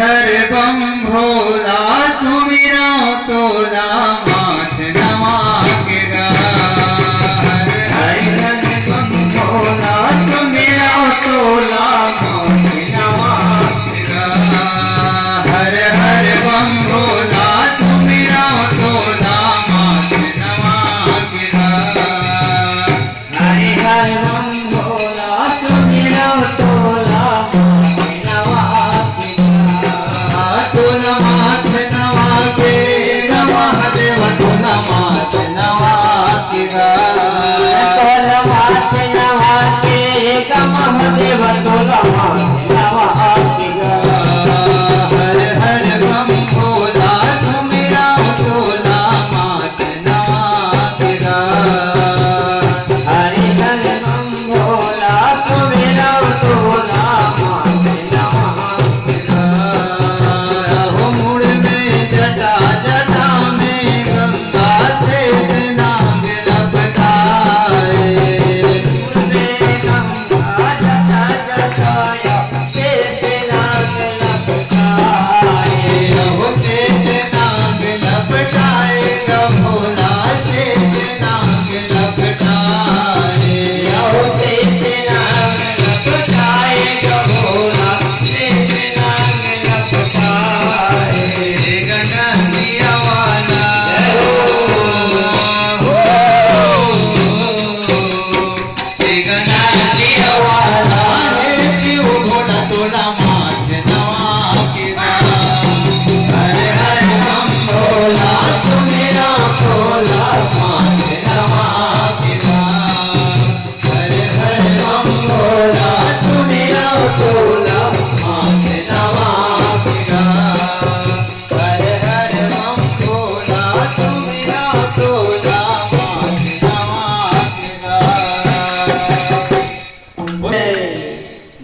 हर बम भोला सुमिरा तोला माथ नवा के गा। हर हर बम भोला सुमिरा तोला माथ नवा के गा। हर हर बम भोला सुमिरा तोला माथ नवा के गा। हर हर बम भोला सुमिरा तोला महादेव तोला हर हर बम भोला सुमिरा तोला माथ नवा के गा। हरि हर बम भोला सुमिरा तोला माथ नवा के गा। हो मुड़ में जटा जटा में गंगा से नाग लपटाए।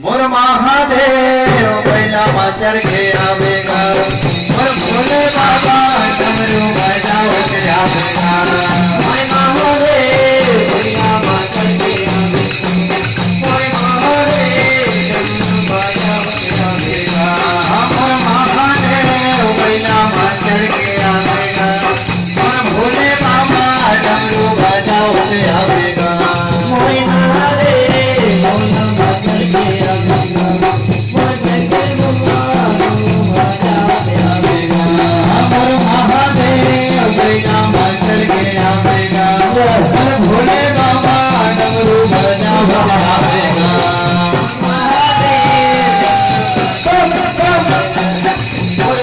मोर महादेव बैला चढ़ के आवेगा। मोर भोले बाबा डमरू बजावत आवेगा। मोर महादेव बैला चढ़ के आवेगा। मोर महादेव डमरू बजावत आवेगा। मोर महादेव बैला चढ़ के आवेगा। मोर भोले बाबा डमरू बजावत आवेगा। मोर महादेव चढ़ के आवेगा। मोर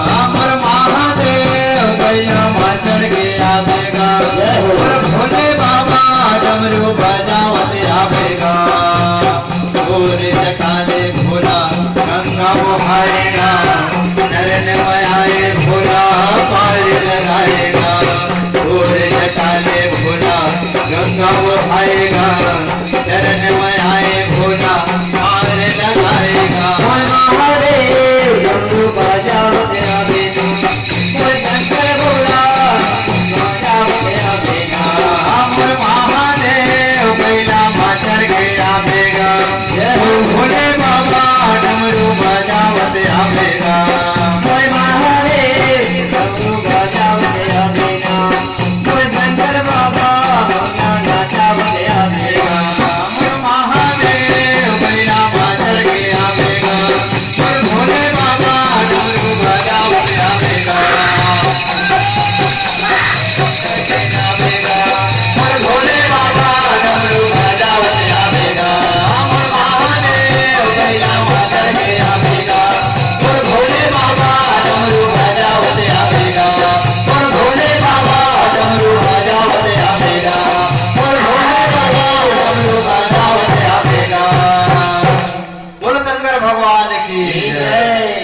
शंकर महादेव बैला चढ़ के आवेगा। मोर भोले बाबा डमरू बजावत आवेगा। गंगा वो आएगा चरण में आए भोला पार लगाएगा। महादेव डमरू बजावत आवेगा। मोर शंकर भोला बजावत आवेगा। मोर महादेव बैला चढ़ के आवेगा। भोले बाबा डमरू बजावत आवेगा। मोर महादेव डमरू बजावत आवेगा। मोर शंकर बाबा महादेव बैला चढ़ के आवेगा। मोर भोले बाबा डमरू बजावत आवेगा। मोर भोले बाबा डमरू बजावत आवेगा। मोर महादेव बैला चढ़ के आवेगा। मोर भोले बाबा डमरू बजावत आवेगा। मोर भोले बाबा डमरू बजावत आवेगा। मोर भोले बाबा डमरू बजावत आवेगा। बोलो शंकर भगवान की जय।